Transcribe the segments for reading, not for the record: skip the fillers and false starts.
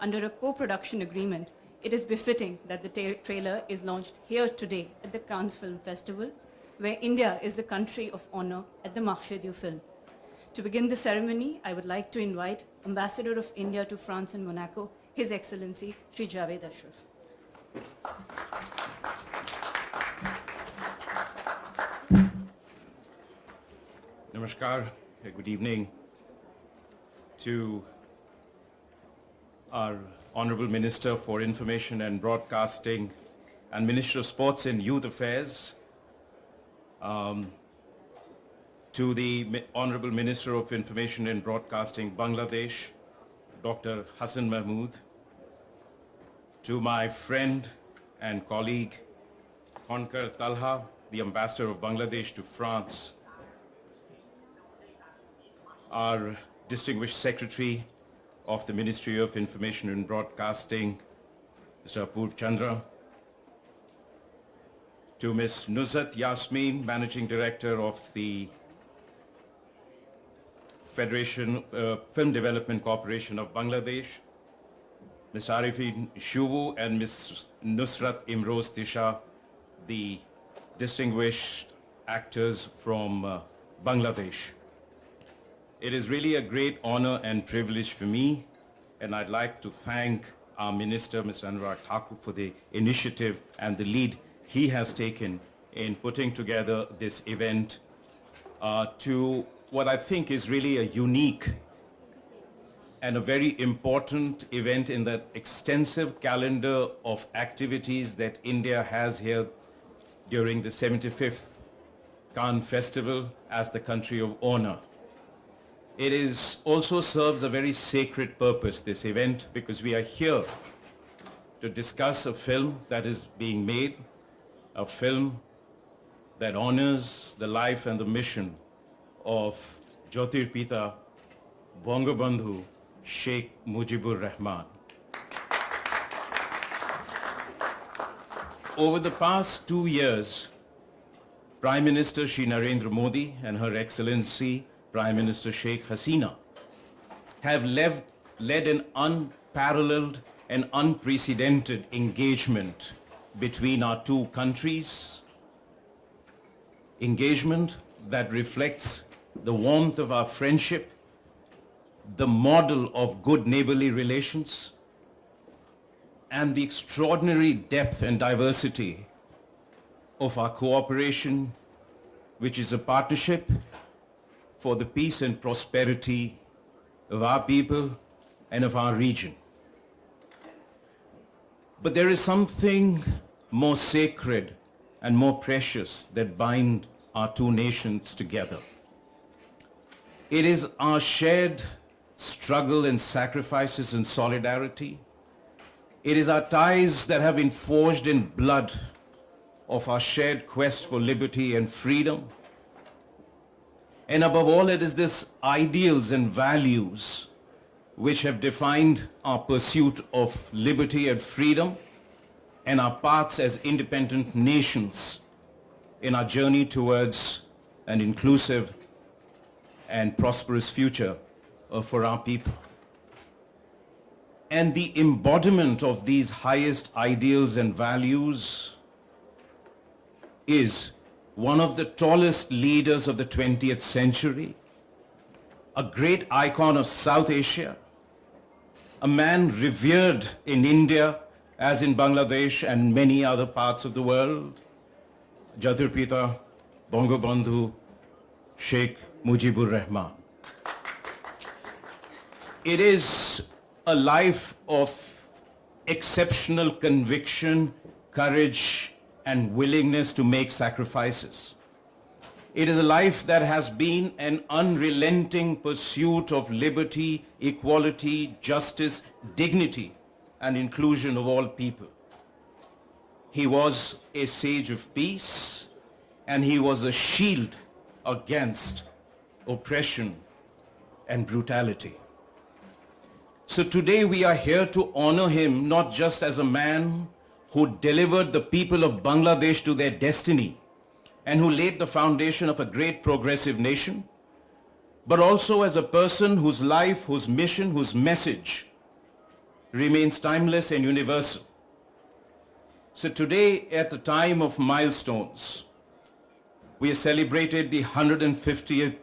under a co-production agreement, it is befitting that the trailer is launched here today at the Cannes Film Festival, where India is the country of honor at the Marché du Film. To begin the ceremony, I would like to invite Ambassador of India to France and Monaco, His Excellency Shri Javed Ashraf. Namaskar, good evening to our Honorable Minister for Information and Broadcasting and Minister of Sports and Youth Affairs, to the Honorable Minister of Information and Broadcasting, Bangladesh, Dr. Hassan Mahmood, to my friend and colleague, Khonkar Talha, the Ambassador of Bangladesh to France, our distinguished Secretary of the Ministry of Information and Broadcasting, Mr. Apurv Chandra, to Ms. Nuzhat Yasmeen, Managing Director of the Federation Film Development Corporation of Bangladesh, Ms. Arifin Shuvu and Ms. Nusrat Imroz Tisha, the distinguished actors from Bangladesh. It is really a great honor and privilege for me, and I'd like to thank our Minister, Mr. Anurag Thakur, for the initiative and the lead he has taken in putting together this event to what I think is really a unique and a very important event in that extensive calendar of activities that India has here during the 75th Cannes Festival as the country of honor. It also serves a very sacred purpose, this event, because we are here to discuss a film that is being made, a film that honors the life and the mission of Jyotirpita Bangabandhu Sheikh Mujibur Rahman. Over the past 2 years, Prime Minister Shri Narendra Modi and Her Excellency Prime Minister Sheikh Hasina have led an unparalleled and unprecedented engagement between our two countries, engagement that reflects the warmth of our friendship, the model of good neighborly relations, and the extraordinary depth and diversity of our cooperation, which is a partnership for the peace and prosperity of our people and of our region. But there is something more sacred and more precious that bind our two nations together. It is our shared struggle and sacrifices and solidarity. It is our ties that have been forged in blood of our shared quest for liberty and freedom. And above all, it is this ideals and values which have defined our pursuit of liberty and freedom and our paths as independent nations in our journey towards an inclusive and prosperous future for our people. And the embodiment of these highest ideals and values is one of the tallest leaders of the 20th century, a great icon of South Asia, a man revered in India as in Bangladesh and many other parts of the world, Jyotirpita Bangabandhu Sheikh Mujibur Rahman. It is a life of exceptional conviction, courage, and willingness to make sacrifices. It is a life that has been an unrelenting pursuit of liberty, equality, justice, dignity, and inclusion of all people. He was a sage of peace, and he was a shield against oppression and brutality. So today we are here to honor him not just as a man who delivered the people of Bangladesh to their destiny and who laid the foundation of a great progressive nation, but also as a person whose life, whose mission, whose message remains timeless and universal. So today, at the time of milestones, we have celebrated the 150th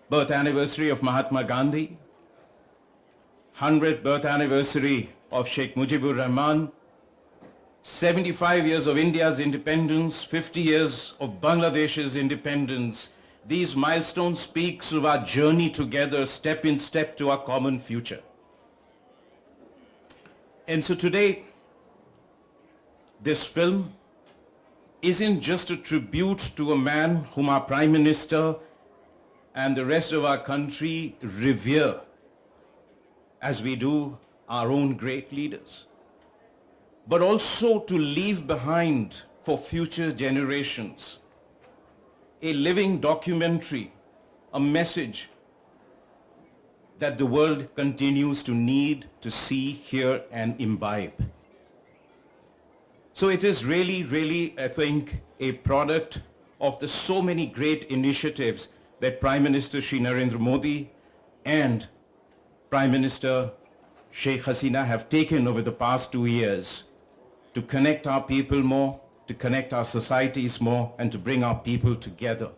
birth anniversary of Mahatma Gandhi, 100th birth anniversary of Sheikh Mujibur Rahman, 75 years of India's independence, 50 years of Bangladesh's independence. These milestones speak of our journey together, step in step to our common future. And so today, this film isn't just a tribute to a man whom our Prime Minister and the rest of our country revere, as we do our own great leaders, but also to leave behind for future generations a living documentary, a message that the world continues to need to see, hear, and imbibe. So it is really, I think, a product of the so many great initiatives that Prime Minister Shri Narendra Modi and Prime Minister Sheikh Hasina have taken over the past 2 years to connect our people more, to connect our societies more, and to bring our people together.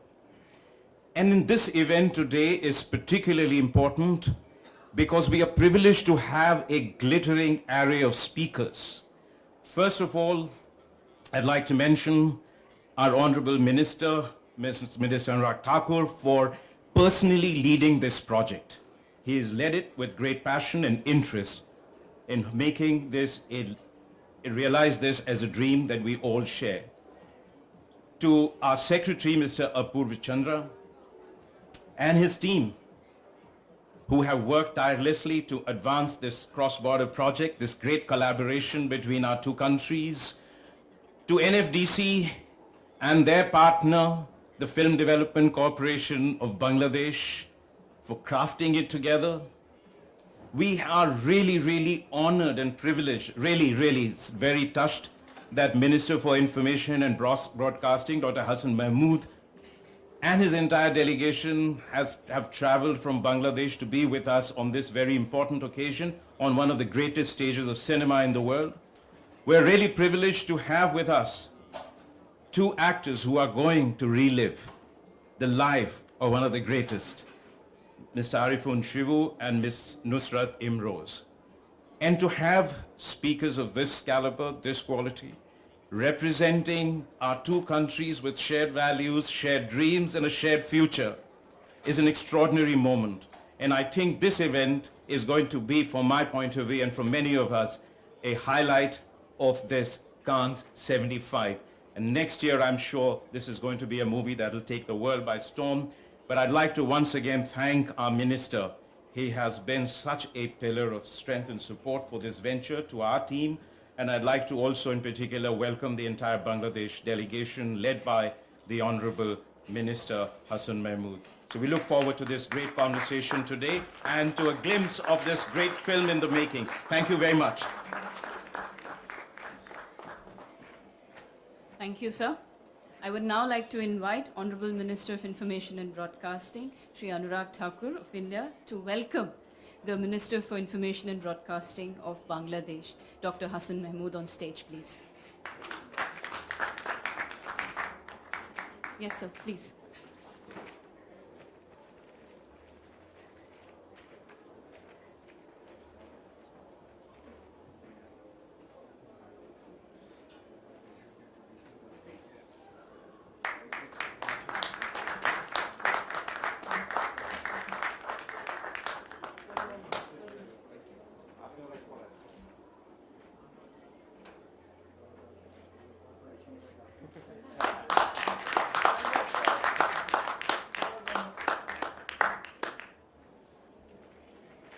And in this event today is particularly important because we are privileged to have a glittering array of speakers. First of all, I'd like to mention our Honorable Minister, Minister Anurag Thakur, for personally leading this project. He has led it with great passion and interest in making this realize this as a dream that we all share. To our Secretary, Mr. Apurva Chandra, and his team, who have worked tirelessly to advance this cross-border project, this great collaboration between our two countries. To NFDC and their partner, the Film Development Corporation of Bangladesh, for crafting it together. We are really honored and privileged, really very touched that Minister for Information and Broadcasting, Dr. Hassan Mahmood, and his entire delegation have traveled from Bangladesh to be with us on this very important occasion on one of the greatest stages of cinema in the world. We're really privileged to have with us two actors who are going to relive the life of one of the greatest, Mr. Arifun Shivu and Ms. Nusrat Imroz. And to have speakers of this caliber, this quality, representing our two countries with shared values, shared dreams, and a shared future is an extraordinary moment. And I think this event is going to be, from my point of view and from many of us, a highlight of this Cannes 75. And next year, I'm sure this is going to be a movie that will take the world by storm. But I'd like to once again thank our minister. He has been such a pillar of strength and support for this venture, to our team. And I'd like to also in particular welcome the entire Bangladesh delegation led by the Honorable Minister Hassan Mahmood. So we look forward to this great conversation today and to a glimpse of this great film in the making. Thank you very much. Thank you, sir. I would now like to invite Honorable Minister of Information and Broadcasting, Shri Anurag Thakur of India, to welcome the Minister for Information and Broadcasting of Bangladesh, Dr. Hassan Mahmood, on stage, please. Yes, sir, please.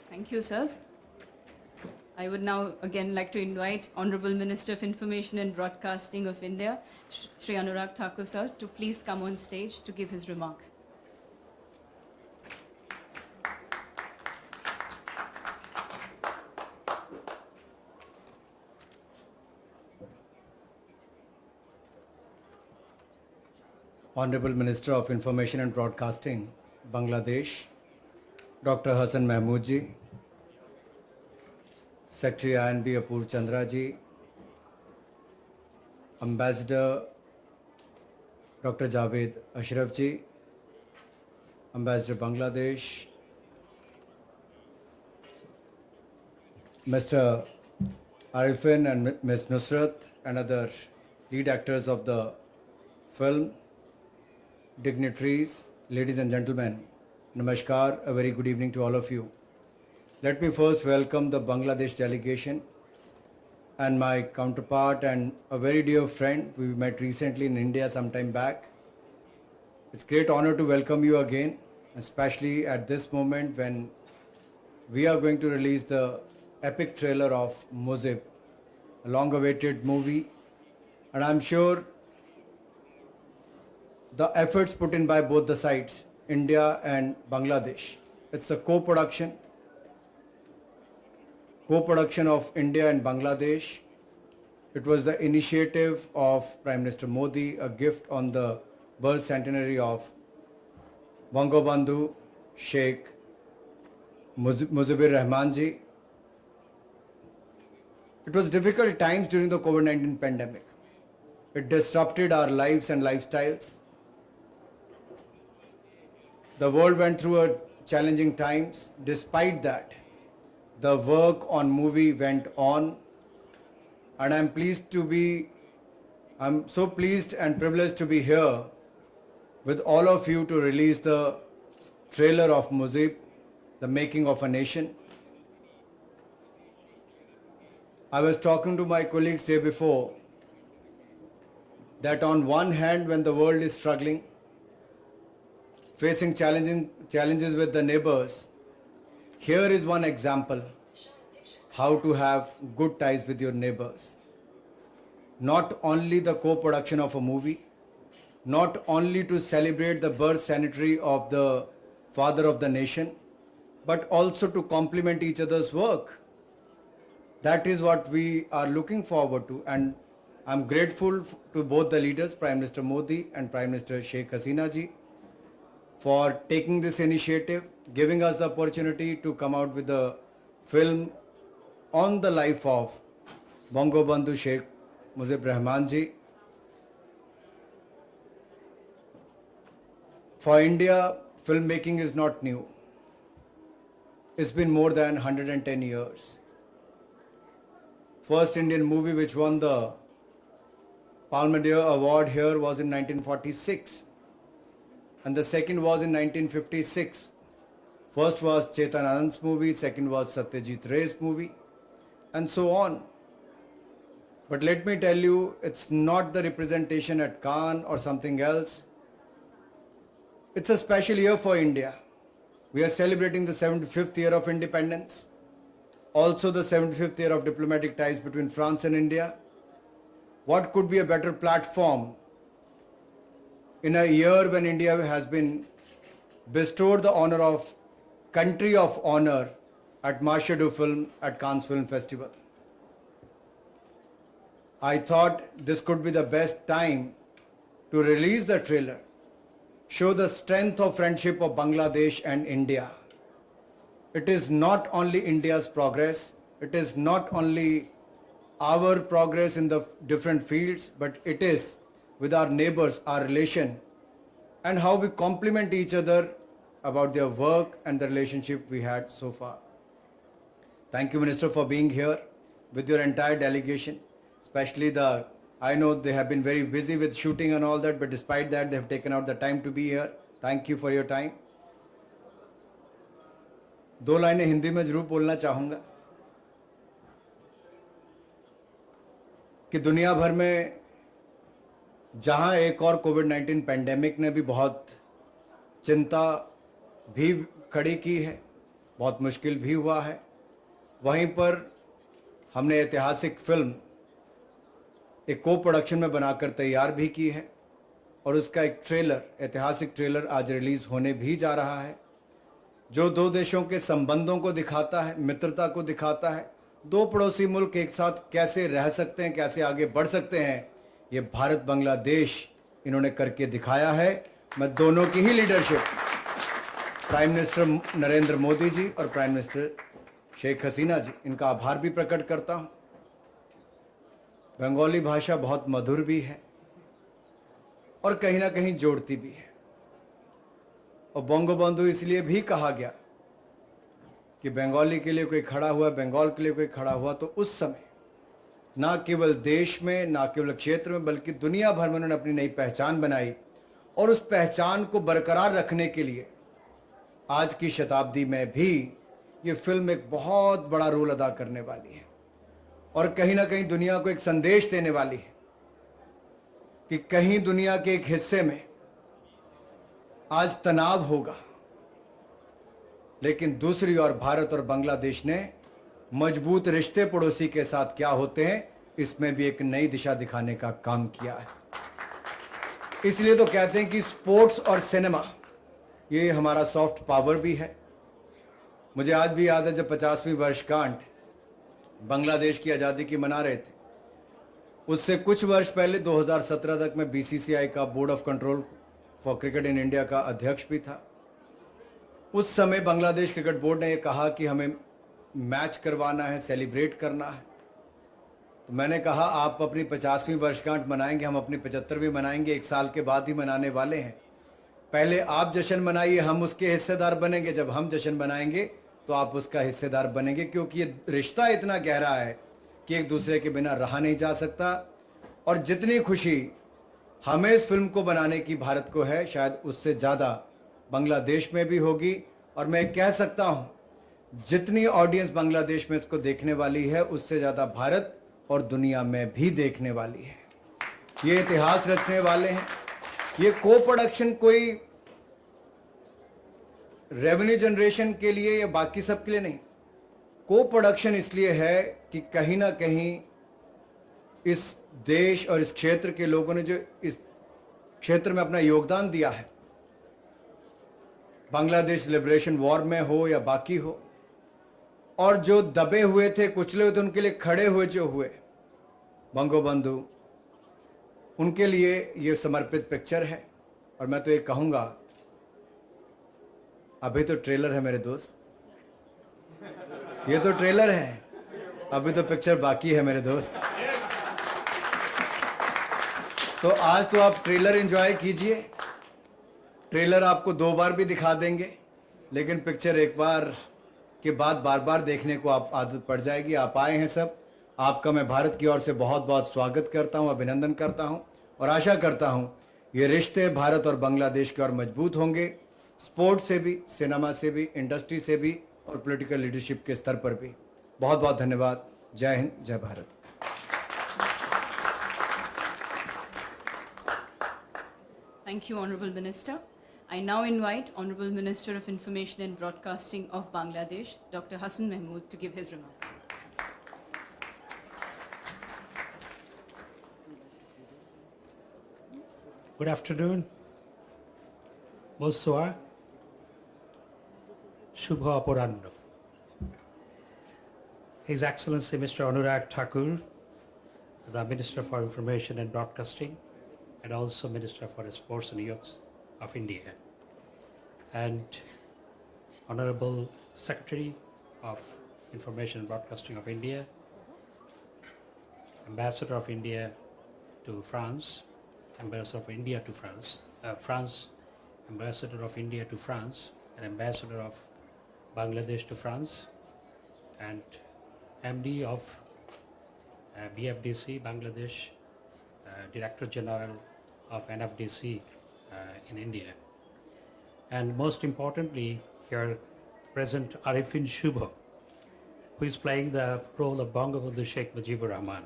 Thank you, sirs. I would now again like to invite Honorable Minister of Information and Broadcasting of India, Shri Anurag Thakur, sir, to please come on stage to give his remarks. Honorable Minister of Information and Broadcasting, Bangladesh, Dr. Hassan Mahmood ji, Secretary INB Apur Chandra ji, Ambassador Dr. Javed Ashraf ji, Ambassador Bangladesh, Mr. Arifin and Ms. Nusrat and other lead actors of the film, dignitaries, ladies and gentlemen, Namaskar, a very good evening to all of you. Let me first welcome the Bangladesh delegation and my counterpart and a very dear friend. We met recently in India some time back. It's a great honor to welcome you again, especially at this moment when we are going to release the epic trailer of MUJIB, a long-awaited movie, and I'm sure the efforts put in by both the sides, India and Bangladesh. It's a co-production of India and Bangladesh. It was the initiative of Prime Minister Modi, a gift on the birth centenary of Bangabandhu Sheikh Mujibur Rahman ji. It was difficult times during the COVID-19 pandemic. It disrupted our lives and lifestyles. The world went through a challenging times. Despite that, the work on movie went on, and I'm so pleased and privileged to be here with all of you to release the trailer of MUJIB, The Making of a Nation. I was talking to my colleagues day before that on one hand, when the world is struggling, facing challenges with the neighbors, here is one example how to have good ties with your neighbors. Not only the co-production of a movie, not only to celebrate the birth centenary of the father of the nation, but also to complement each other's work. That is what we are looking forward to, and I'm grateful to both the leaders, Prime Minister Modi and Prime Minister Sheikh Hasina ji, for taking this initiative, giving us the opportunity to come out with a film on the life of Bangabandhu Sheikh Mujibur Rahman ji. For India, filmmaking is not new. It's been more than 110 years. First Indian movie which won the Palme d'Or award here was in 1946, and the second was in 1956. First was Chetan Anand's movie, second was Satyajit Ray's movie, and so on. But let me tell you, it's not the representation at Cannes or something else. It's a special year for India. We are celebrating the 75th year of independence, also the 75th year of diplomatic ties between France and India. What could be a better platform in a year when India has been bestowed the honor of Country of Honor at Marché du Film at Cannes Film Festival? I thought this could be the best time to release the trailer, show the strength of friendship of Bangladesh and India. It is not only India's progress, it is not only our progress in the different fields, but it is with our neighbors, our relation, and how we complement each other about their work and the relationship we had so far. Thank you, Minister, for being here with your entire delegation, especially I know they have been very busy with shooting and all that, but despite that, they have taken out the time to be here. Thank you for your time. 2 लाइनें हिंदी में जरूर बोलना चाहूँगा कि दुनिया भर में जहाँ एक और कोविड-19 पैंडेमिक ने भी बहुत चिंता भी खड़ी की है, बहुत मुश्किल भी हुआ है, वहीं पर हमने ऐतिहासिक फिल्म एक को प्रोडक्शन में बनाकर तैयार भी की है और उसका एक ट्रेलर, ऐतिहासिक ट्रेलर आज रिलीज होने भी जा रहा है, जो 2 देशों के संबंधों को दिखाता है, मित्रता को दिखाता है, 2 पड़ोसी मुल्क एक साथ कैसे रह सकते हैं, कैसे आगे बढ़ सकते हैं, ये भारत बांग्लादेश इन्होंने करके दिखाया है। मैं दोनों की ही leadership, prime minister Narendra Modi ji और प्राइम मिनिस्टर शेख हसीना जी, इनका आभार भी प्रकट करता हूँ। बंगाली भाषा बहुत मधुर भी है और कहीं ना कहीं जोड़ती भी है। और बंगबंधु इसलिए भी कहा गया कि बंगाली के लिए कोई खड़ा हुआ, बंगाल के लिए कोई खड़ा हुआ, तो उस समय ना केवल देश में, ना केवल क्षेत्र में, बल्कि दुनिया भर में उन्होंने अपनी नई पहचान बनाई। और उस पहचान को बरकरार रखने के लिए आज की शताब्दी में भी ये फिल्म एक बहुत बड़ा रोल अदा करने वाली है और कहीं ना कहीं दुनिया को एक संदेश देने वाली है कि कहीं दुनिया के एक हिस्से में आज तनाव होगा, लेकिन दूसरी ओर भारत और बांग्लादेश ने मजबूत रिश्ते पड़ोसी के साथ क्या होते हैं, इसमें भी एक नई दिशा दिखाने का काम किया है। इसलिए तो कहते हैं कि स्पोर्ट्स और सिनेमा ये हमारा सॉफ्ट पावर भी है। मुझे आज भी याद है जब 50वीं वर्षगांठ बांग्लादेश की आज़ादी की मना रहे थे, उससे कुछ वर्ष पहले 2017 तक मैं बीसीसीआई का board of control for cricket in India का अध्यक्ष भी था। उस समय बांग्लादेश क्रिकेट बोर्ड ने यह कहा कि हमें मैच करवाना है, सेलिब्रेट करना है। तो मैंने कहा आप अपनी 50वीं वर्षगांठ मनाएंगे, हम अपनी 75वीं मनाएंगे, एक साल के बाद ही मनाने वाले हैं। पहले आप जश्न मनाइए, हम उसके हिस्सेदार बनेंगे। जब हम जश्न मनाएंगे तो आप उसका हिस्सेदार बनेंगे, क्योंकि ये रिश्ता इतना गहरा है कि एक दूसरे के बिना रहा नहीं जा सकता। और जितनी खुशी हमें इस फिल्म को बनाने की भारत को है, शायद उससे ज़्यादा बांग्लादेश में भी होगी। और मैं कह सकता हूँ जितनी ऑडियंस बांग्लादेश में इसको देखने वाली है, उससे ज़्यादा भारत और दुनिया में भी देखने वाली है। ये इतिहास रचने वाले हैं। ये को प्रोडक्शन कोई रेवेन्यू जनरेशन के लिए या बाकी सब के लिए नहीं, को प्रोडक्शन इसलिए है कि कहीं ना कहीं इस देश और इस क्षेत्र के लोगों ने जो इस क्षेत्र में अपना योगदान दिया है, बांग्लादेश लिबरेशन वॉर में हो या बाकी हो, और जो दबे हुए थे, कुचले हुए थे, उनके लिए खड़े हुए जो हुए बंगबंधु, उनके लिए ये समर्पित पिक्चर है। और मैं तो ये कहूँगा, अभी तो ट्रेलर है मेरे दोस्त, ये तो ट्रेलर है, अभी तो पिक्चर बाकी है मेरे दोस्त। तो आज तो आप ट्रेलर एंजॉय कीजिए। ट्रेलर आपको 2 बार भी दिखा देंगे, लेकिन पिक्चर एक बार के बाद बार बार देखने को आप आदत पड़ जाएगी। आप आए हैं सब, आपका मैं भारत की ओर से बहुत बहुत स्वागत करता हूं, अभिनंदन करता हूं और आशा करता हूं ये रिश्ते भारत और बांग्लादेश के और मजबूत होंगे, स्पोर्ट्स से भी, सिनेमा से भी, इंडस्ट्री से भी और पॉलिटिकल लीडरशिप के स्तर पर भी। बहुत बहुत धन्यवाद। जय हिंद, जय Bharat. Thank you, Honorable Minister. I now invite Honorable Minister of Information and Broadcasting of Bangladesh, Dr. Hassan Mahmood, to give his remarks. Good afternoon. Bonsoir. Shubha Apurando. His Excellency Mr. Anurag Thakur, the Minister for Information and Broadcasting, and also Minister for Sports and Youth of India, and Honorable Secretary of Information and Broadcasting of India, Ambassador of India to France, Ambassador of India to France, Ambassador of India to France, and Ambassador of Bangladesh to France, and MD of BFDC Bangladesh, Director General of NFDC in India, and most importantly here present Arifin Shubho, who is playing the role of Bangabandhu Sheikh Mujibur Rahman,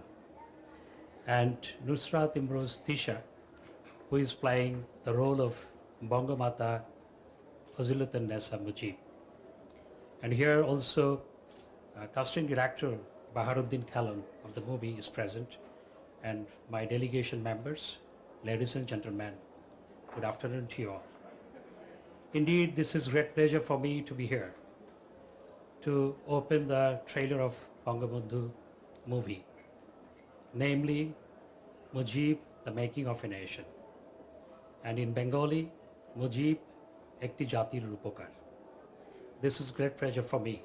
and Nusrat Imroz Tisha, who is playing the role of Bangamata Faziluddin Nessa Mujib. And here also casting director Baharuddin Khalon of the movie is present, and my delegation members, ladies and gentlemen, good afternoon to you all. Indeed, this is great pleasure for me to be here to open the trailer of Bangabandhu movie, namely MUJIB, the making of a nation, and in Bengali, MUJIB, Ekti Jatir Rupokar. This is great pleasure for me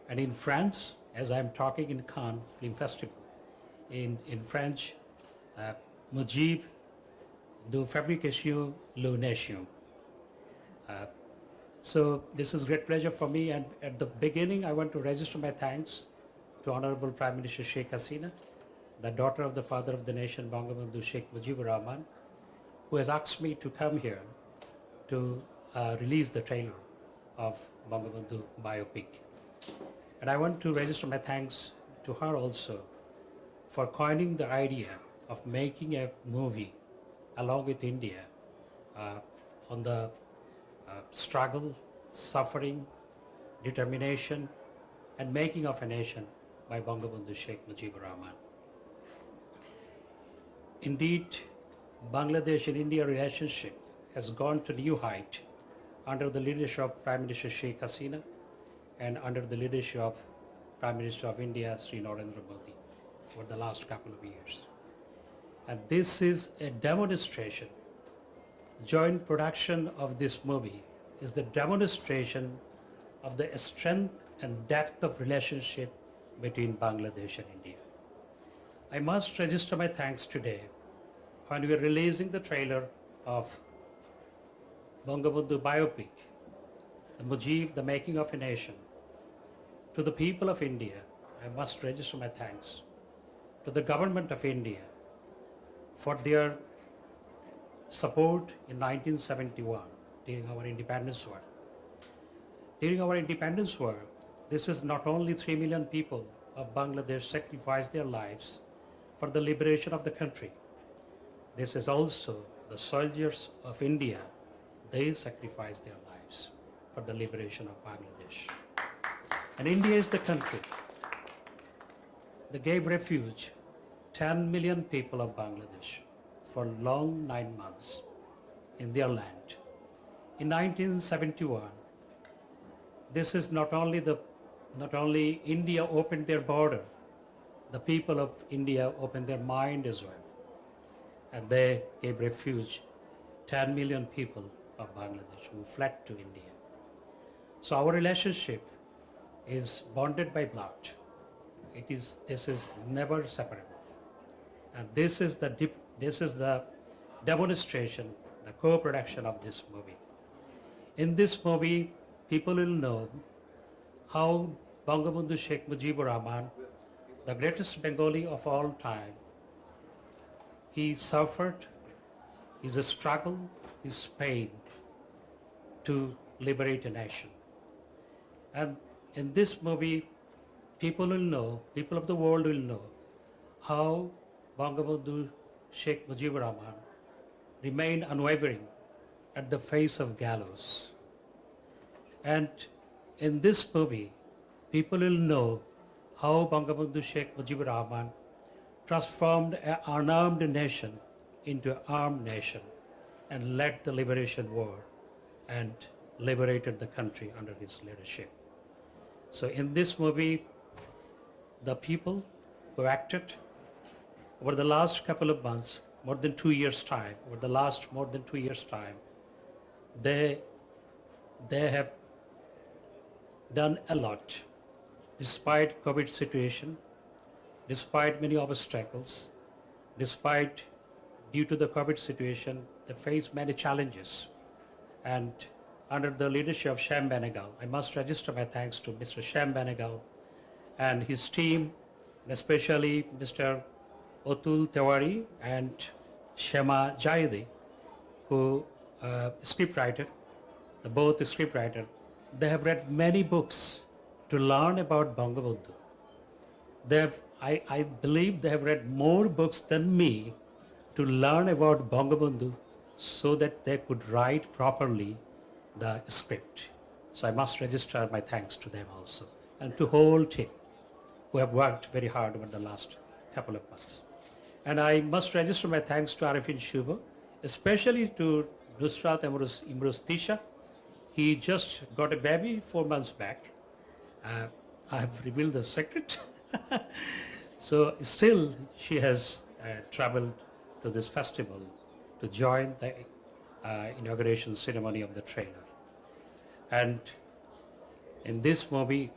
And in France, as I'm talking in Cannes Film Festival, in French, MUJIB de fabrication le nation. So this is great pleasure for me, and at the beginning I want to register my thanks to Honorable Prime Minister Sheikh Hasina, the daughter of the father of the nation, Bangabandhu Sheikh Mujibur Rahman, who has asked me to come here to release the trailer of Bangabandhu biopic. And I want to register my thanks to her also for coining the idea of making a movie along with India on the struggle, suffering, determination, and making of a nation by Bangabandhu Sheikh Mujibur Rahman. Indeed, Bangladesh and India relationship has gone to new height under the leadership of Prime Minister Sheikh Hasina and under the leadership of Prime Minister of India, Sri Narendra Modi, over the last couple of years. And this is a demonstration. Joint production of this movie is the demonstration of the strength and depth of relationship between Bangladesh and India. I must register my thanks today when we are releasing the trailer of Bangabandhu biopic, the MUJIB, the making of a nation. To the people of India, I must register my thanks. To the government of India for their support in 1971 during our independence war. During our independence war, this is not only 3 million people of Bangladesh sacrificed their lives for the liberation of the country. This is also the soldiers of India. They sacrificed their lives for the liberation of Bangladesh. And India is the country that gave refuge 10 million people of Bangladesh for long 9 months in their land. In 1971, this is not only India opened their border, the people of India opened their mind as well. And they gave refuge 10 million people of Bangladesh who fled to India. So our relationship is bonded by blood. This is never separable. And this is the demonstration, the co-production of this movie. In this movie, people will know how Bangabandhu Sheikh Mujibur Rahman, the greatest Bengali of all time, he suffered, his struggle, his pain to liberate a nation. And in this movie, people will know, people of the world will know how Bangabandhu Sheikh Mujibur Rahman remained unwavering at the face of gallows. And in this movie, people will know how Bangabandhu Sheikh Mujibur Rahman transformed an unarmed nation into an armed nation and led the liberation war and liberated the country under his leadership. So in this movie, the people who acted over the last couple of months, more than 2 years' time, they have done a lot despite COVID situation, despite many obstacles, due to the COVID situation, they face many challenges. And under the leadership of Shyam Benegal, I must register my thanks to Mr. Shyam Benegal and his team, and especially Mr. Otul Tewari and Shema Jaidi, who scriptwriter, both scriptwriter. They have read many books to learn about Bangabandhu. I believe they have read more books than me to learn about Bangabandhu so that they could write properly the script. So I must register my thanks to them also, and to whole team who have worked very hard over the last couple of months. And I must register my thanks to Arifin Shubo, especially to Nusrat Imroz Tisha. He just got a baby 4 months back. I have revealed the secret. So still she has traveled to this festival to join the inauguration ceremony of the trailer. And in this movie,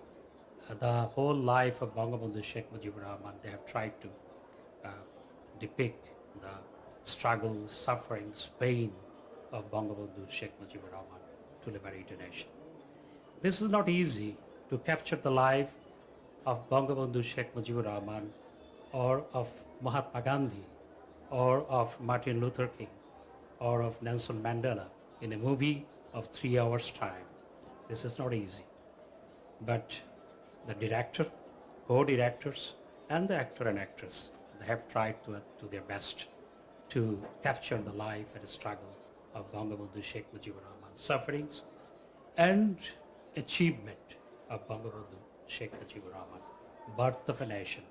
the whole life of Bangabandhu Sheikh Mujibur Rahman. They have tried to depict the struggles, sufferings, pain of Bangabandhu Sheikh Mujibur Rahman to liberate a nation. This is not easy to capture the life of Bangabandhu Sheikh Mujibur Rahman or of Mahatma Gandhi or of Martin Luther King or of Nelson Mandela in a movie of 3 hours time. This is not easy. But the director, co-directors, and the actor and actress, they have tried to their best to capture the life and struggle of Bangabandhu Sheikh Mujibur Rahman's sufferings and achievement of Bangabandhu Sheikh Mujibur Rahman, birth of a nation.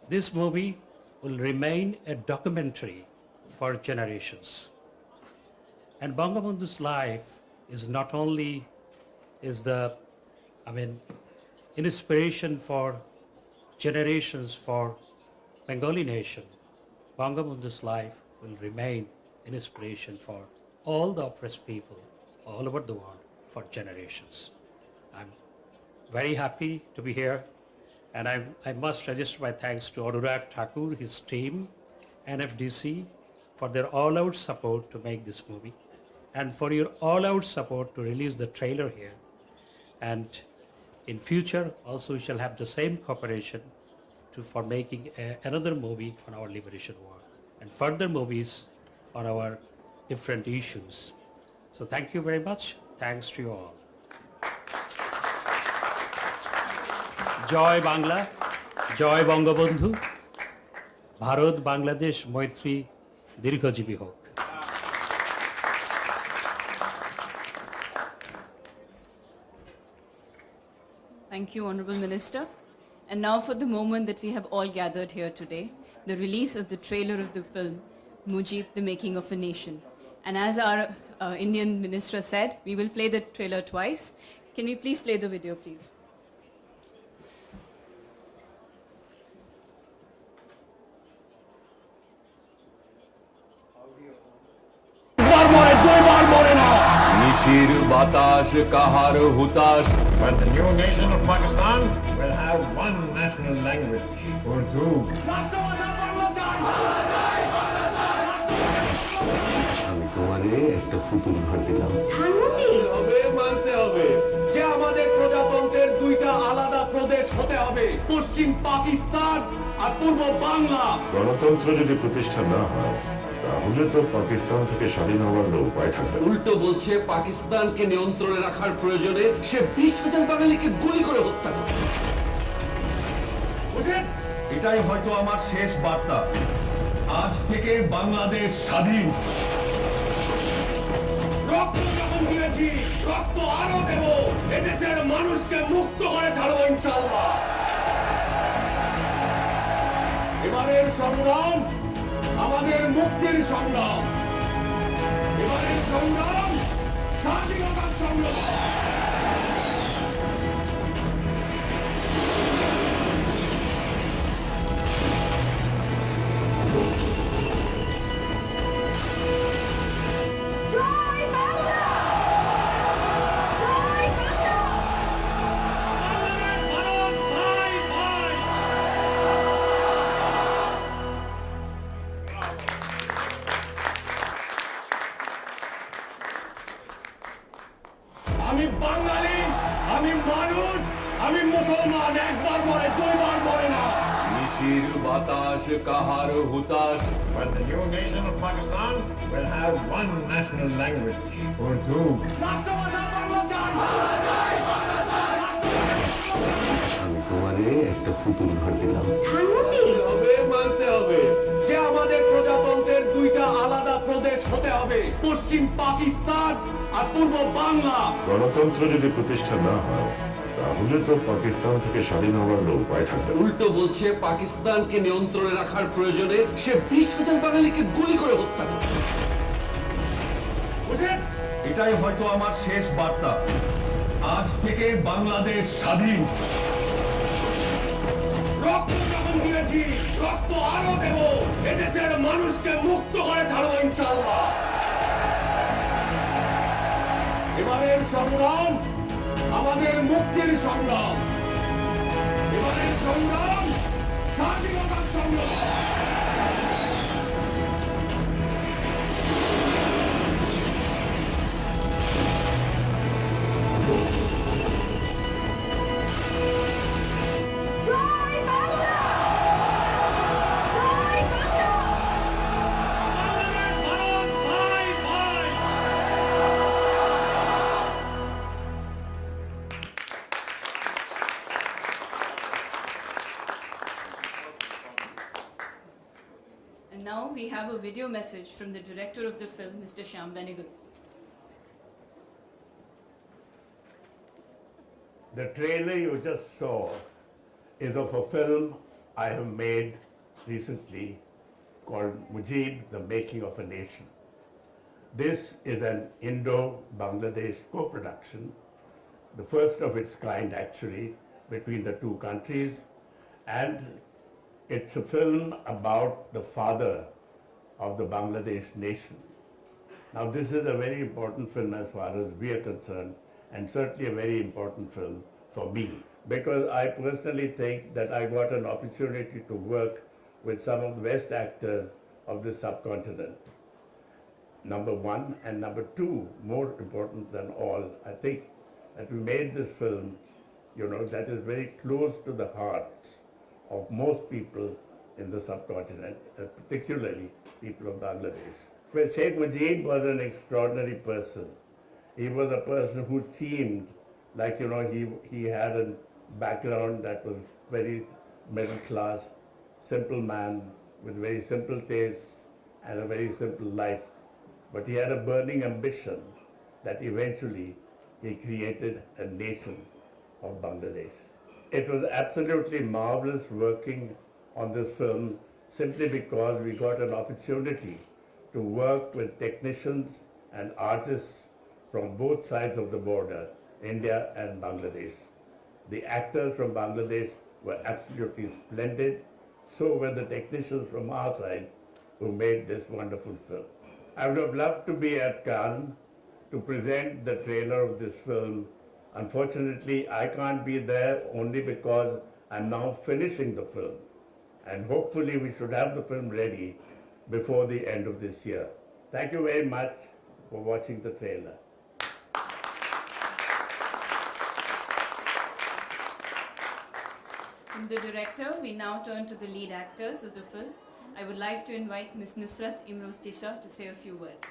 This movie will remain a documentary for generations. And Bangabandhu's life is not only inspiration for generations for Bengali nation. Bangabandhu's life will remain an inspiration for all the oppressed people all over the world for generations. I'm very happy to be here, and I must register my thanks to Anurag Thakur, his team, NFDC, for their all-out support to make this movie, and for your all-out support to release the trailer here. And in future, also we shall have the same cooperation for making another movie on our liberation war and further movies on our different issues. So thank you very much. Thanks to you all. জয় বাংলা, জয় বঙ্গবন্ধু, ভারত বাংলাদেশ মৈত্রী দীর্ঘজীবী হোক। Thank you, Honorable Minister. And now for the moment that we have all gathered here today, the release of the trailer of the film, MUJIB, The Making of a Nation. And as our Indian minister said, we will play the trailer twice. Can we please play the video, please? নিশির বাতাস কাহার হুতাশ But the new nation of Pakistan will have one national language, Urdu. আমি তোমারে একটা পুতুল ঘর দিলাম হবে মানতে হবে যে আমাদের প্রজাতন্ত্রের দুইটা আলাদা প্রদেশ হতে হবে, পশ্চিম পাকিস্তান আর পূর্ব বাংলা। গণতন্ত্র যদি প্রতিষ্ঠা না হয় তাহলে তো পাকিস্তান থেকে স্বাধীন হওয়ার উপায় থাকবে না। উল্টো বলছে পাকিস্তানকে নিয়ন্ত্রণে রাখার প্রয়োজনে সে 20,000 বাঙালিকে গুলি করে হত্যা করে। এটাই হয়তো আমার শেষ বার্তা। আজ থেকে বাংলাদেশ স্বাধীন। রক্ত যখন দিয়েছি, রক্ত আরো দেব। এদেশের মানুষকে মুক্ত করে ছাড়বো ইনশাআল্লাহ। এবারের সংগ্রাম আমাদের মুক্তির সংগ্রাম, এবারের সংগ্রাম স্বাধীনতার সংগ্রাম। আমি বাঙালি, আমি মানুষ, আমি মুসলমান, একবার মরে দুইবার মরে না। নিশির বাতাস কাহার হুতাশ But the new nation of Pakistan will have one national language, Urdu. রাষ্ট্রভাষা বাংলা চাই। আমি তোমারে একটা পুতুল ঘর দিলাম হবে মানতে হবে যে আমাদের প্রজাতন্ত্রের দুইটা আলাদা প্রদেশ হতে হবে, পশ্চিম পাকিস্তান আর পূর্ব বাংলা। গণতন্ত্র যদি প্রতিষ্ঠা না হয় তাহলে তো পাকিস্তান থেকে স্বাধীন হওয়ার উপায় থাকবে না। উল্টো বলছে পাকিস্তানকে নিয়ন্ত্রণে রাখার প্রয়োজনে সে 20,000 বাঙালিকে গুলি করে হত্যা করে। এটাই হয়তো আমার শেষ বার্তা। আজ থেকে বাংলাদেশ স্বাধীন। রক্ত যখন দিয়েছি, রক্ত আরো দেব। এদেশের মানুষকে মুক্ত করে ছাড়বো ইনশাআল্লাহ। এবারের সংগ্রাম আমাদের মুক্তির সংগ্রাম, এবারের সংগ্রাম স্বাধীনতার সংগ্রাম। And now we have a video message from the director of the film, Mr. Shyam Benegal. The trailer you just saw is of a film I have made recently called MUJIB, The Making of a Nation. This is an Indo-Bangladesh co-production, the first of its kind actually between the two countries, and it's a film about the father of the Bangladesh nation. Now this is a very important film as far as we are concerned, and certainly a very important film for me, because I personally think that I got an opportunity to work with some of the best actors of this subcontinent. Number one, and number two, more important than all, I think that we made this film, that is very close to the hearts of most people in the subcontinent, particularly people of Bangladesh. Well, Sheikh Mujib was an extraordinary person. He was a person who seemed like, he had a background that was very middle class, simple man with very simple tastes and a very simple life. But he had a burning ambition that eventually he created a nation of Bangladesh. It was absolutely marvelous working on this film simply because we got an opportunity to work with technicians and artists from both sides of the border, India and Bangladesh. The actors from Bangladesh were absolutely splendid, so were the technicians from our side who made this wonderful film. I would have loved to be at Cannes to present the trailer of this film. Unfortunately, I can't be there only because I'm now finishing the film. And hopefully we should have the film ready before the end of this year. Thank you very much for watching the trailer. From the director, we now turn to the lead actors of the film. I would like to invite Ms. Nusrat Imroz Tisha to say a few words.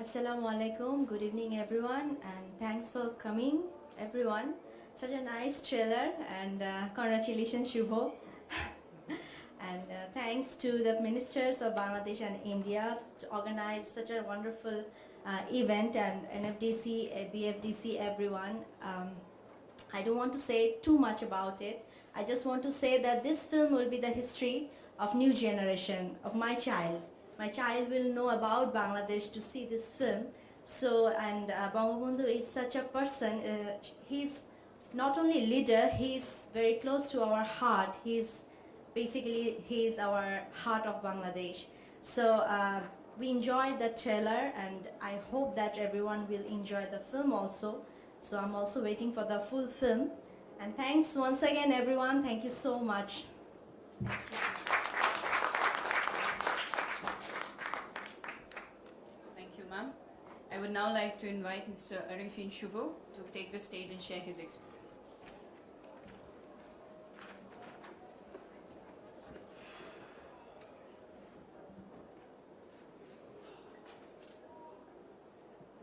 Assalamu alaikum, good evening everyone, and thanks for coming everyone. Such a nice trailer, and congratulations Shubho. And thanks to the ministers of Bangladesh and India to organize such a wonderful event, and NFDC, BFDC, everyone. I don't want to say too much about it. I just want to say that this film will be the history of new generation, of my child. My child will know about Bangladesh to see this film. So, and Bangabandhu is such a person, he's not only leader, he's very close to our heart. He's our heart of Bangladesh. So we enjoyed the trailer, and I hope that everyone will enjoy the film also. So I'm also waiting for the full film. And thanks once again everyone, thank you so much. Thank you, ma'am. I would now like to invite Mr. Arifin Shuvo to take the stage and share his experience.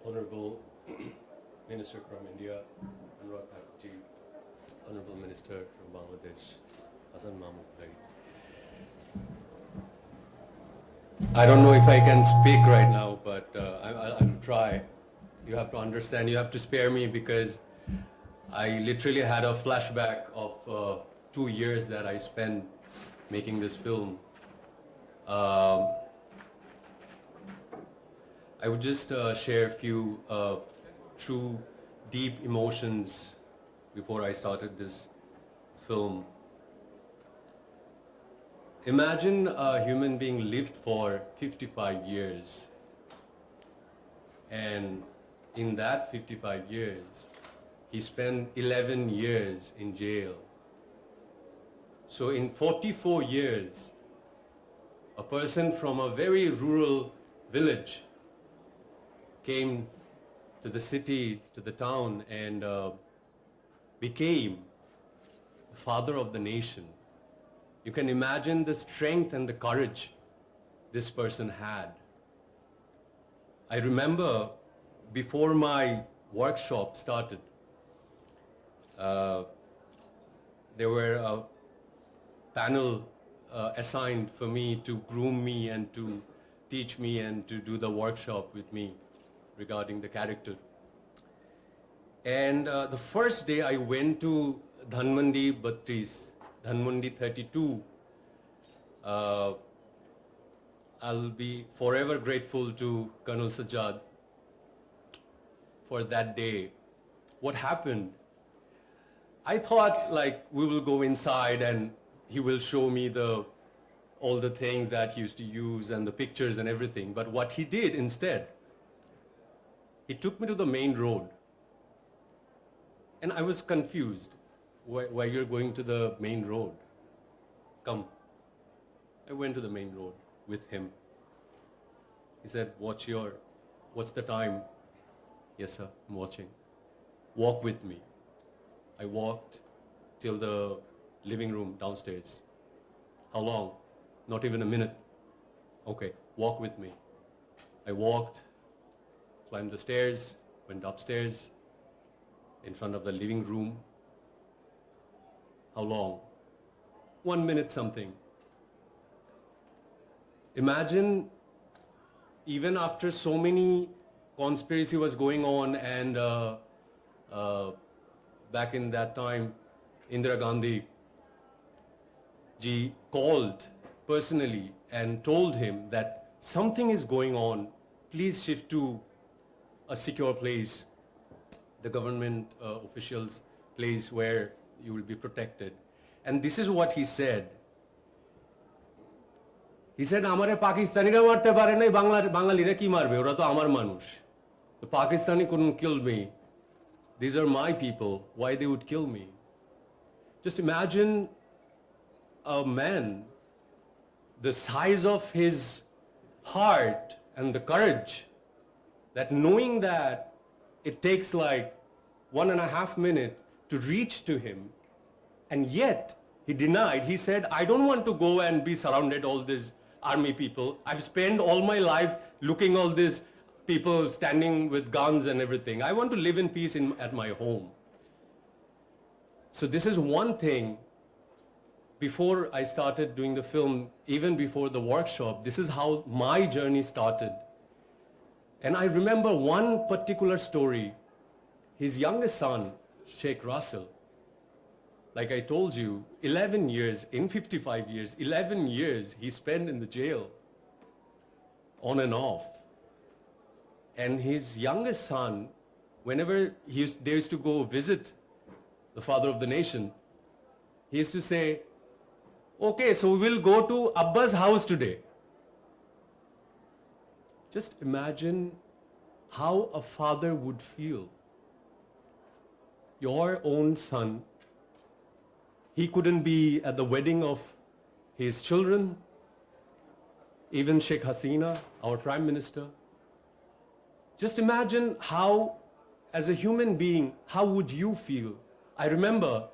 Honorable Minister from India, Anurag Thakurji, Honorable Minister from Bangladesh, Hassan Mahmood Bhai. I don't know if I can speak right now, but I'll try. You have to understand, you have to spare me because I literally had a flashback of 2 years that I spent making this film. I would just share a few true, deep emotions before I started this film. Imagine a human being lived for 55 years, and in that 55 years, he spent 11 years in jail. So in 44 years, a person from a very rural village came to the city, to the town, and became the father of the nation. You can imagine the strength and the courage this person had. I remember before my workshop started, there were a panel assigned for me to groom me and to teach me and to do the workshop with me regarding the character. And the first day I went to Dhanmandi 32, Dhanmandi 32. I'll be forever grateful to Colonel Sajjad for that day. What happened? I thought like we will go inside and he will show me all the things that he used to use and the pictures and everything. But what he did instead, he took me to the main road. And I was confused. Why you're going to the main road? Come. I went to the main road with him. He said, what's the time? Yes, sir, I'm watching. Walk with me. I walked till the living room downstairs. How long? Not even a minute. Okay, walk with me. I walked, climbed the stairs, went upstairs, in front of the living room. How long? 1 minute something. Imagine, even after so many conspiracy was going on, and back in that time, Indira Gandhi ji called personally and told him that something is going on, please shift to a secure place, the government officials' place where you will be protected. And this is what he said. He said, "Amare Pakistanira marte pare nai, Bangalira ki marbe, ora to amar manush. The Pakistani couldn't kill me. These are my people. Why they would kill me?" Just imagine a man, the size of his heart and the courage, that knowing that it takes like 1.5 minutes to reach to him, and yet he denied. He said, "I don't want to go and be surrounded all these army people. I've spent all my life looking all these people standing with guns and everything. I want to live in peace at my home." So this is one thing. Before I started doing the film, even before the workshop, this is how my journey started. And I remember one particular story. His youngest son, Sheikh Russell, like I told you, 11 years, in 55 years, 11 years he spent in the jail, on and off. And his youngest son, whenever they used to go visit the father of the nation, he used to say, "Okay, so we'll go to Abba's house today." Just imagine how a father would feel. Your own son, he couldn't be at the wedding of his children, even Sheikh Hasina, our Prime Minister. Just imagine how, as a human being, how would you feel? I remember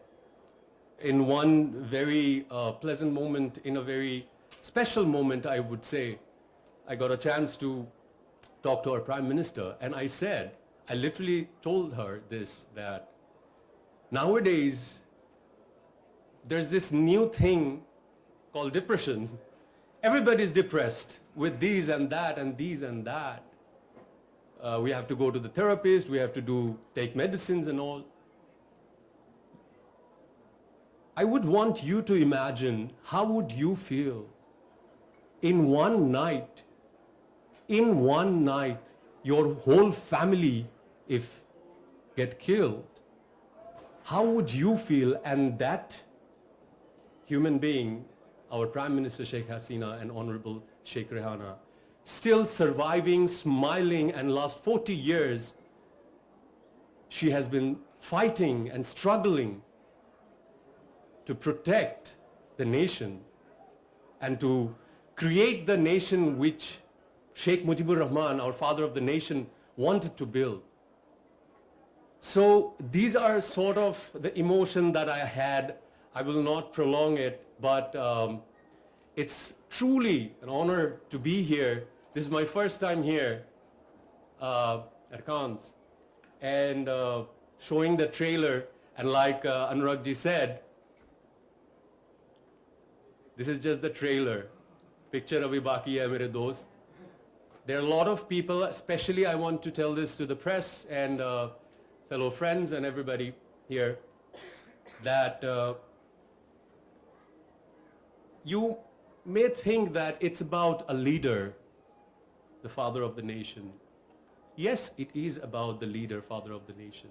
in one very pleasant moment, in a very special moment, I would say, I got a chance to talk to our Prime Minister, and I said, I literally told her this, that nowadays, there's this new thing called depression. Everybody's depressed with these and that and these and that. We have to go to the therapist, we have to take medicines and all. I would want you to imagine, how would you feel in one night, your whole family, if get killed? How would you feel? And that human being, our Prime Minister Sheikh Hasina and Honorable Sheikh Rehana, still surviving, smiling, and last 40 years, she has been fighting and struggling to protect the nation and to create the nation which Sheikh Mujibur Rahman, our father of the nation, wanted to build. So these are sort of the emotion that I had. I will not prolong it, but it's truly an honor to be here. This is my first time here at Cannes, and showing the trailer, and like Anurag ji said, this is just the trailer. Picture abhi baki hai mere dost. There are a lot of people, especially I want to tell this to the press and fellow friends and everybody here, that you may think that it's about a leader, the father of the nation. Yes, it is about the leader, father of the nation.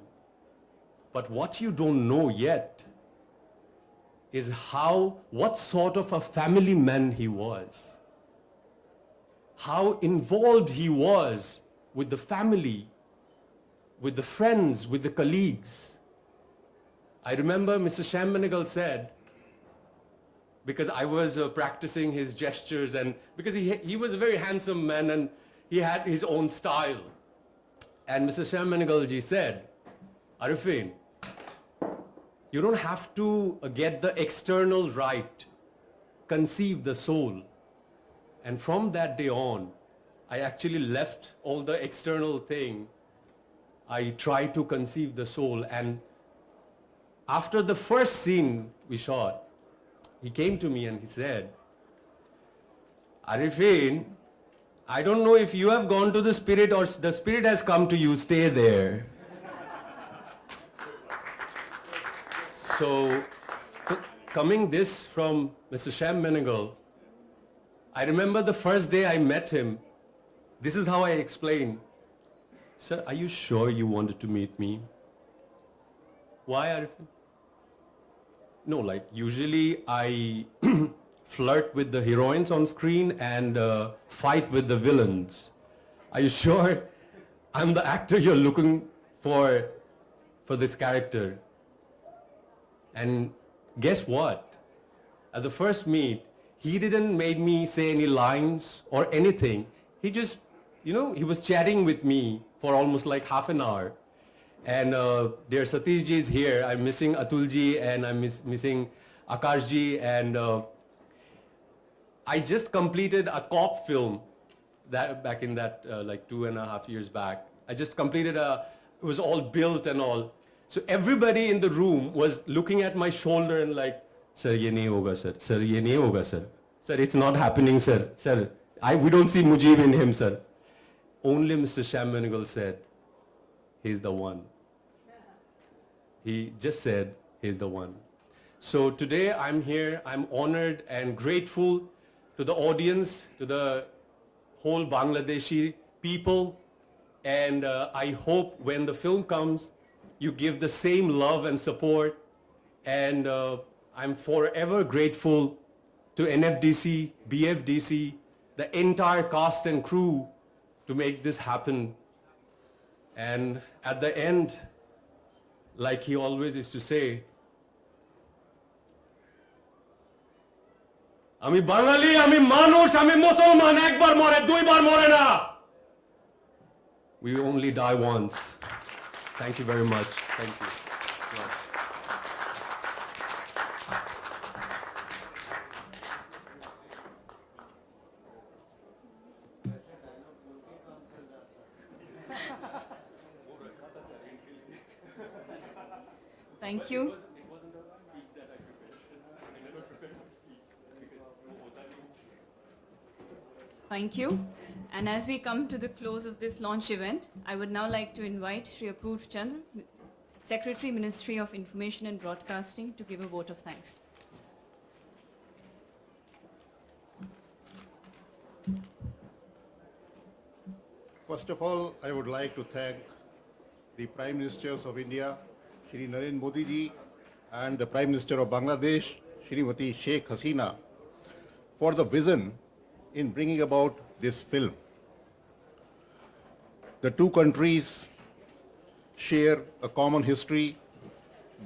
But what you don't know yet is what sort of a family man he was. How involved he was with the family, with the friends, with the colleagues. I remember Mr. Shyam Benegal said, because I was practicing his gestures, and because he was a very handsome man and he had his own style. And Mr. Shyam Benegal ji said, Arifin, you don't have to get the external right, conceive the soul. And from that day on, I actually left all the external thing. I tried to conceive the soul. And after the first scene we shot, he came to me and he said, Arifin, I don't know if you have gone to the spirit or the spirit has come to you, stay there. So, coming this from Mr. Shyam Benegal, I remember the first day I met him, this is how I explained. Sir, are you sure you wanted to meet me? Why, Arifin? No, like usually I flirt with the heroines on screen and fight with the villains. Are you sure I'm the actor you're looking for this character? And guess what? At the first meet, he didn't make me say any lines or anything. He just, he was chatting with me for almost like half an hour. And dear Satish ji is here. I'm missing Atul ji and I'm missing Akash ji. And I just completed a cop film that back in that like 2.5 years back. I just completed it was all built and all. So everybody in the room was looking at my shoulder and like, sir, ye nahi hoga, sir. Sir, ye nahi hoga, sir. Sir, it's not happening, sir. Sir, we don't see Mujib in him, sir. Only Mr. Shyam Benegal said, he's the one. He just said, he's the one. So today I'm here, I'm honored and grateful to the audience, to the whole Bangladeshi people. And I hope when the film comes, you give the same love and support. And I'm forever grateful to NFDC, BFDC, the entire cast and crew to make this happen. And at the end, like he always used to say, Ami Bangali, Ami Manush, Ami Musalman, ekbar more, duibar more na. We only die once. Thank you very much. Thank you. Thank you. Thank you. And as we come to the close of this launch event, I would now like to invite Shri Apurv Chandra, Secretary, Ministry of Information and Broadcasting, to give a vote of thanks. First of all, I would like to thank the Prime Ministers of India, Shri Narendra Modi ji, and the Prime Minister of Bangladesh, Shrimati Sheikh Hasina, for the vision in bringing about this film. The two countries share a common history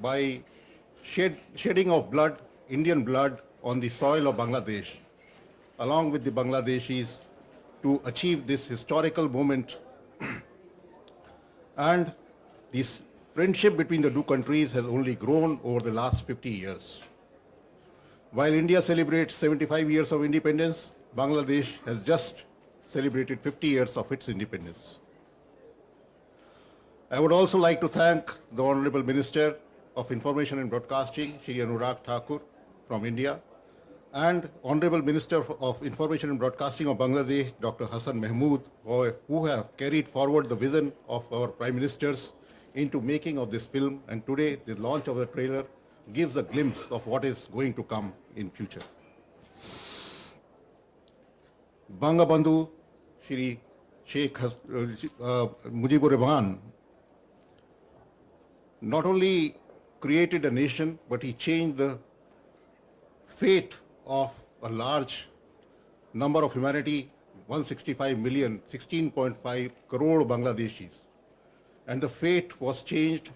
by shedding of blood, Indian blood, on the soil of Bangladesh, along with the Bangladeshis, to achieve this historical moment. And this friendship between the two countries has only grown over the last 50 years. While India celebrates 75 years of independence, Bangladesh has just celebrated 50 years of its independence. I would also like to thank the Honorable Minister of Information and Broadcasting, Shri Anurag Thakur from India, and Honorable Minister of Information and Broadcasting of Bangladesh, Dr. Hassan Mahmood, who have carried forward the vision of our Prime Ministers into making of this film. And today, the launch of the trailer gives a glimpse of what is going to come in future. Bangabandhu Shri Sheikh Mujibur Rahman not only created a nation, but he changed the fate of a large number of humanity, 165 million, 16.5 crore Bangladeshis. And the fate was changed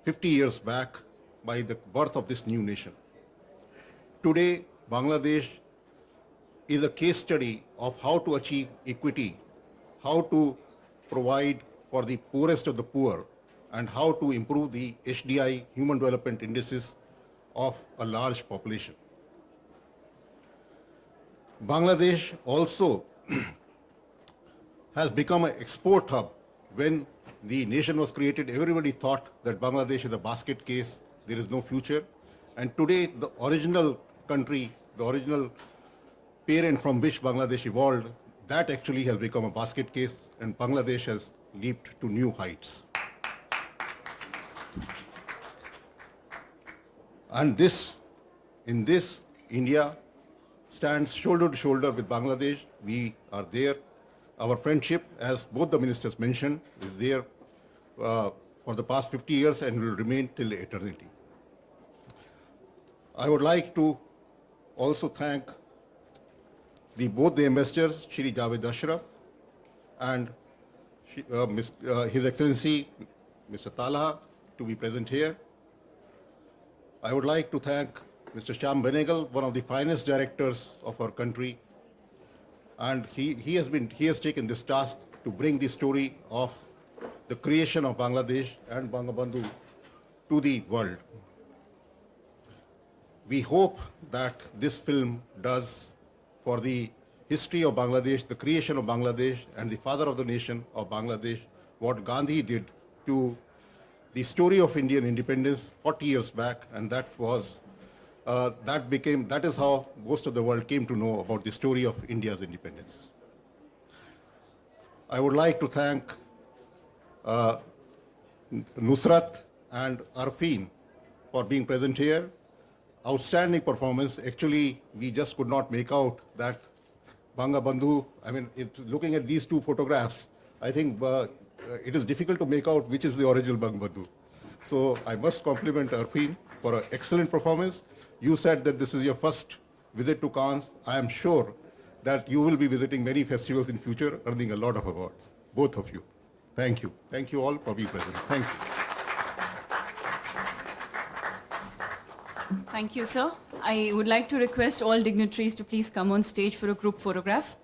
50 years back by the birth of this new nation. Today, Bangladesh is a case study of how to achieve equity, how to provide for the poorest of the poor, and how to improve the HDI, Human Development Indices, of a large population. Bangladesh also has become an export hub. When the nation was created, everybody thought that Bangladesh is a basket case, there is no future. And today, the original country, the original parent from which Bangladesh evolved, that actually has become a basket case, and Bangladesh has leaped to new heights. And in this, India stands shoulder to shoulder with Bangladesh. We are there. Our friendship, as both the ministers mentioned, is there for the past 50 years and will remain till eternity. I would like to also thank both the ambassadors, Shri Javed Ashraf and His Excellency Mr. Talha, to be present here. I would like to thank Mr. Shyam Benegal, one of the finest directors of our country, and he has taken this task to bring the story of the creation of Bangladesh and Bangabandhu to the world. We hope that this film does for the history of Bangladesh, the creation of Bangladesh, and the father of the nation of Bangladesh, what Gandhi did to the story of Indian independence 40 years back, and that is how most of the world came to know about the story of India's independence. I would like to thank Nusrat and Arfin for being present here. Outstanding performance. Actually, we just could not make out that Bangabandhu. I mean, looking at these two photographs, I think it is difficult to make out which is the original Bangabandhu. So I must compliment Arfin for an excellent performance. You said that this is your first visit to Cannes. I am sure that you will be visiting many festivals in future, earning a lot of awards, both of you. Thank you. Thank you all for being present. Thank you. Thank you, sir. I would like to request all dignitaries to please come on stage for a group photograph.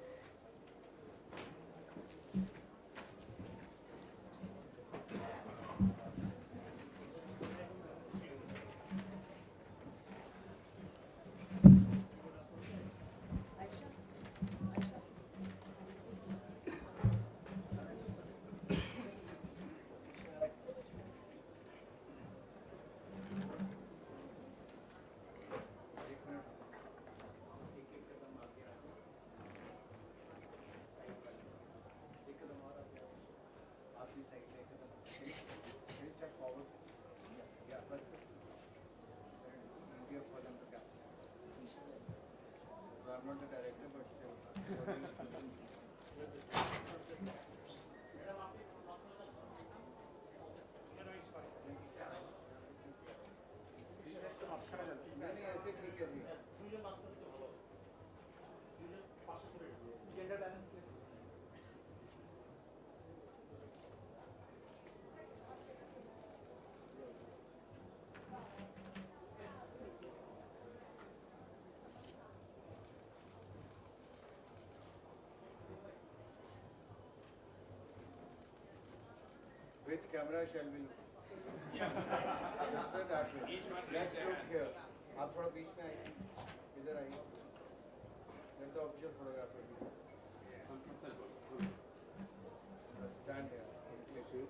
Which camera shall we look? This way, that way. Let's look here. आप थोड़ा बीच में आइए. इधर आइए. Let the official photographer be. Stand here. Thank you.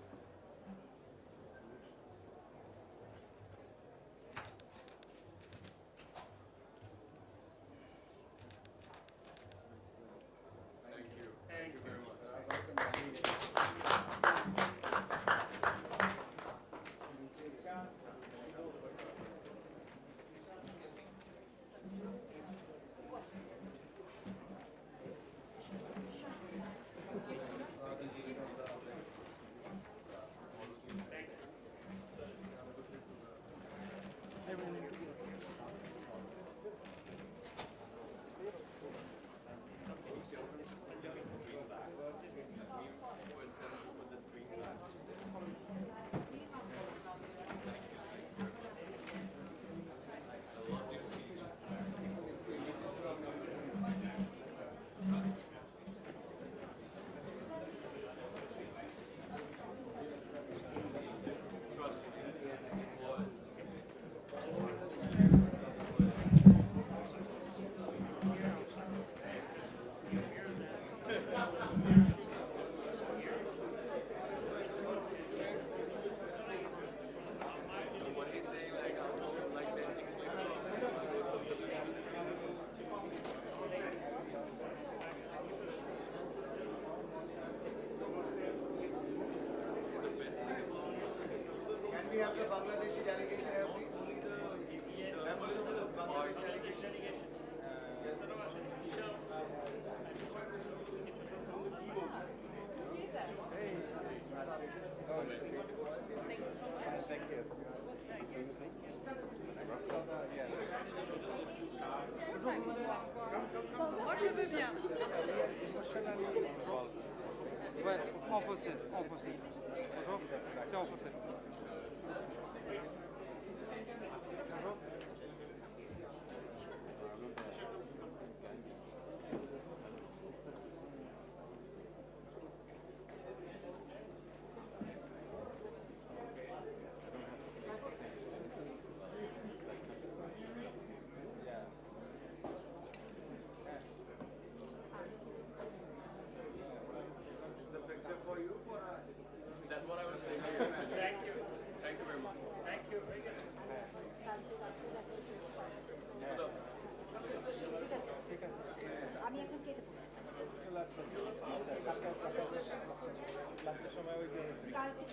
We have the Bangladeshi delegation here, please. Members of the Bangladesh delegation. Yes, Thank you so much. Thank you. Moi je veux bien. Ouais, en fossé, en fossé. Bonjour, c'est en fossé. Bonjour. The picture for you, for us. That's what I was thinking. Thank you. Thank you very much. Thank you. Very good. আমি এখন কেটে কালকে